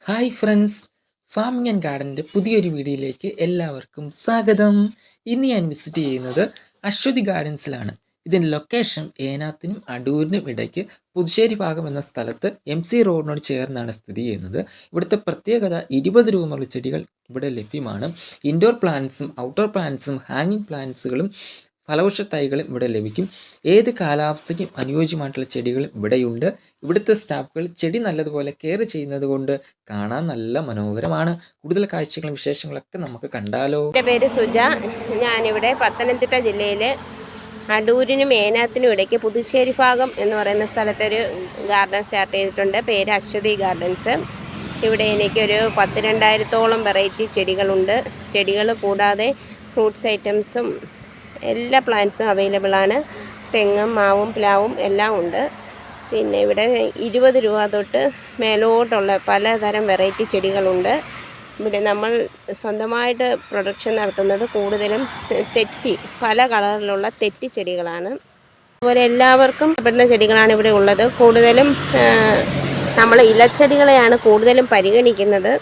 Hi friends, farming and ഗാർഡൻ്റെ പുതിയൊരു വീഡിയോയിലേക്ക് എല്ലാവർക്കും സ്വാഗതം. ഇന്ന് ഞാൻ വിസിറ്റ് ചെയ്യുന്നത് അശ്വതി ഗാർഡൻസിലാണ്. ഇതിൻ്റെ ലൊക്കേഷൻ ഏനാത്തിനും അടൂരിനും ഇടയ്ക്ക് പുതുശ്ശേരി ഭാഗം എന്ന സ്ഥലത്ത് MC റോഡിനോട് ചേർന്നാണ് സ്ഥിതി ചെയ്യുന്നത്. ഇവിടുത്തെ പ്രത്യേകത 20 രൂപ മുതൽ ചെടികൾ ഇവിടെ ലഭ്യമാണ്. ഇൻഡോർ പ്ലാന്റ്സും ഔട്ട്ഡോർ പ്ലാന്റ്സും ഹാങ്ങിങ് പ്ലാന്റ്സുകളും ഫലവൃക്ഷ തൈകളും ഇവിടെ ലഭിക്കും. ഏത് കാലാവസ്ഥയ്ക്കും അനുയോജ്യമായിട്ടുള്ള ചെടികളും ഇവിടെയുണ്ട്. ഇവിടുത്തെ സ്റ്റാഫുകൾ ചെടി നല്ലതുപോലെ കെയർ ചെയ്യുന്നത് കൊണ്ട് കാണാൻ നല്ല മനോഹരമാണ്. കൂടുതൽ കാഴ്ചകളും വിശേഷങ്ങളൊക്കെ നമുക്ക് കണ്ടാലോ. എൻ്റെ പേര് സുജ. ഞാനിവിടെ പത്തനംതിട്ട ജില്ലയിൽ അടൂരിനും ഏനാത്തിനും ഇടയ്ക്ക് പുതുശ്ശേരി ഭാഗം എന്ന് പറയുന്ന സ്ഥലത്തൊരു ഗാർഡൻ സ്റ്റാർട്ട് ചെയ്തിട്ടുണ്ട്. പേര് അശ്വതി ഗാർഡൻസ്. ഇവിടെ എനിക്കൊരു 12,000-ഓളം വെറൈറ്റി ചെടികളുണ്ട്. ചെടികൾ കൂടാതെ ഫ്രൂട്ട്സ് ഐറ്റംസും എല്ലാ പ്ലാന്റ്സും അവൈലബിളാണ്. തെങ്ങും മാവും പ്ലാവും എല്ലാം ഉണ്ട്. പിന്നെ ഇവിടെ 20 രൂപ തൊട്ട് മേലോട്ടുള്ള പലതരം വെറൈറ്റി ചെടികളുണ്ട്. ഇവിടെ നമ്മൾ സ്വന്തമായിട്ട് പ്രൊഡക്ഷൻ നടത്തുന്നത് കൂടുതലും തെറ്റി, പല കളറിലുള്ള തെറ്റി ചെടികളാണ്. അതുപോലെ എല്ലാവർക്കും ഇഷ്ടപ്പെടുന്ന ചെടികളാണ് ഇവിടെ ഉള്ളത്. കൂടുതലും നമ്മൾ ഇലച്ചെടികളെയാണ് കൂടുതലും പരിഗണിക്കുന്നത്.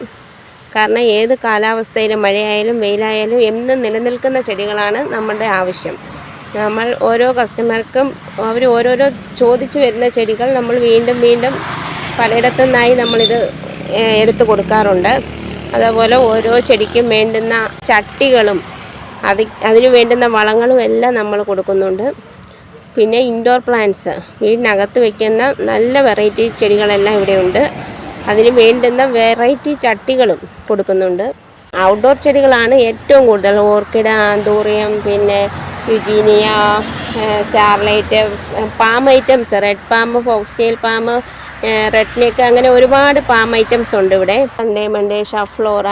കാരണം ഏത് കാലാവസ്ഥയിലും മഴയായാലും വെയിലായാലും എന്നും നിലനിൽക്കുന്ന ചെടികളാണ് നമ്മുടെ ആവശ്യം. നമ്മൾ ഓരോ കസ്റ്റമർക്കും അവർ ഓരോരോ ചോദിച്ചു വരുന്ന ചെടികൾ നമ്മൾ വീണ്ടും വീണ്ടും പലയിടത്തു നിന്നായി നമ്മളിത് എടുത്തു കൊടുക്കാറുണ്ട്. അതേപോലെ ഓരോ ചെടിക്കും വേണ്ടുന്ന ചട്ടികളും അതിന് വേണ്ടുന്ന വളങ്ങളും എല്ലാം നമ്മൾ കൊടുക്കുന്നുണ്ട്. പിന്നെ ഇൻഡോർ പ്ലാന്റ്സ്, വീടിനകത്ത് വയ്ക്കുന്ന നല്ല വെറൈറ്റി ചെടികളെല്ലാം ഇവിടെയുണ്ട്. അതിന് വേണ്ടുന്ന വെറൈറ്റി ചട്ടികളും കൊടുക്കുന്നുണ്ട്. ഔട്ട്ഡോർ ചെടികളാണ് ഏറ്റവും കൂടുതൽ. ഓർക്കിഡ്, ആന്തൂറിയം, പിന്നെ eugenia, starlight, palm items, red palm, foxtail palm, red neck, അങ്ങനെ ഒരുപാട് പാം ഐറ്റംസ് ഉണ്ട് ഇവിടെ. മണ്ടേ ഷഫ്ലോറ,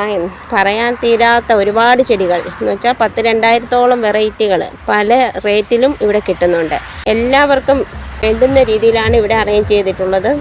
പറയാൻ തീരാത്ത ഒരുപാട് ചെടികൾ എന്ന് വെച്ചാൽ 12,000-ഓളം വെറൈറ്റികൾ പല റേറ്റിലും ഇവിടെ കിട്ടുന്നുണ്ട്. എല്ലാവർക്കും വേണ്ടുന്ന രീതിയിലാണ് ഇവിടെ അറേഞ്ച് ചെയ്തിട്ടുള്ളത്.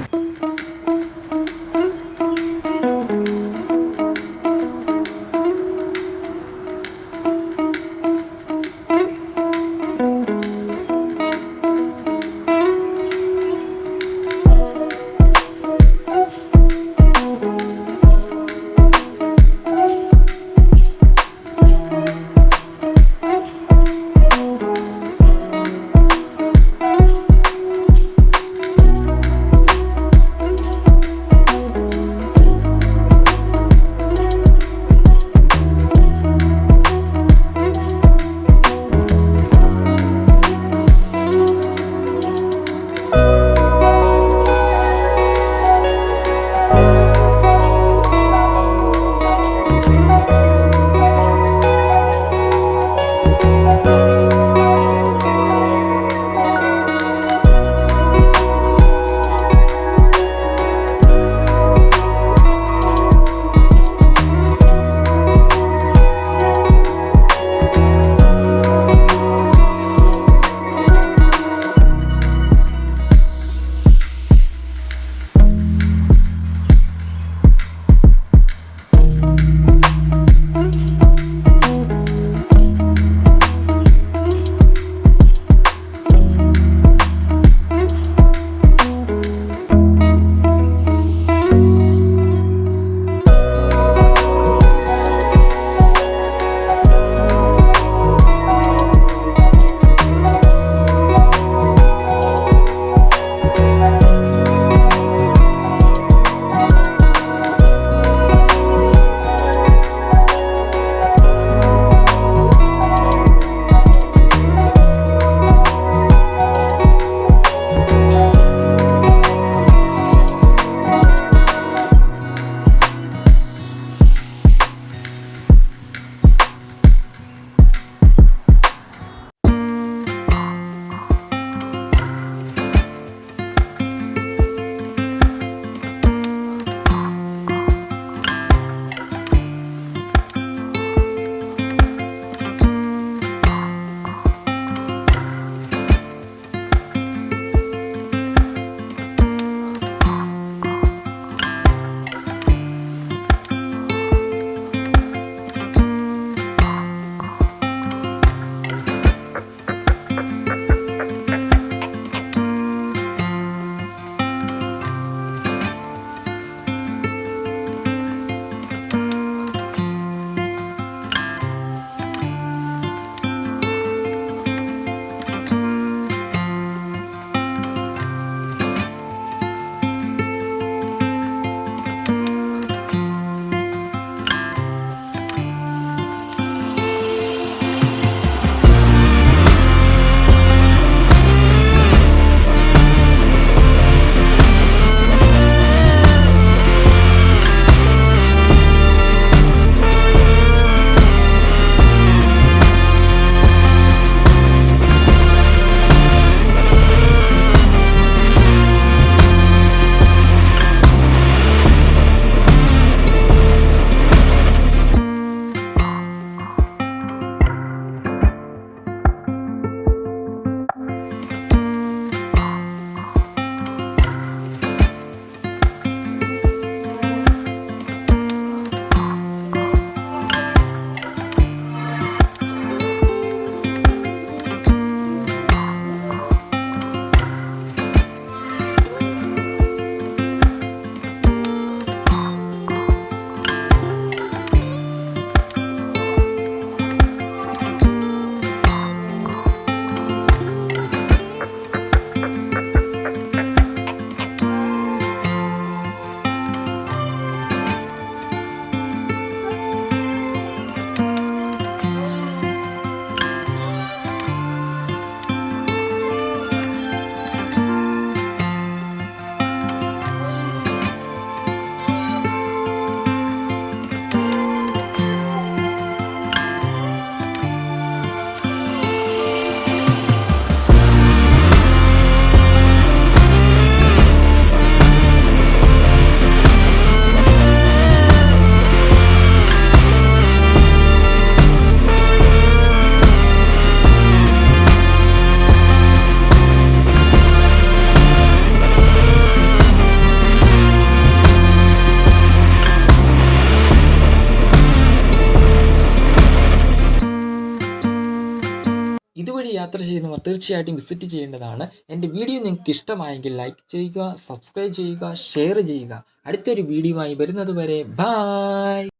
യാത്ര ചെയ്യുന്നവർ തീർച്ചയായിട്ടും വിസിറ്റ് ചെയ്യേണ്ടതാണ്. എൻ്റെ വീഡിയോ നിങ്ങൾക്ക് ഇഷ്ടമായെങ്കിൽ ലൈക്ക് ചെയ്യുക, സബ്സ്ക്രൈബ് ചെയ്യുക, ഷെയർ ചെയ്യുക. അടുത്തൊരു വീഡിയോയുമായി വരുന്നത് വരെ ബായ്.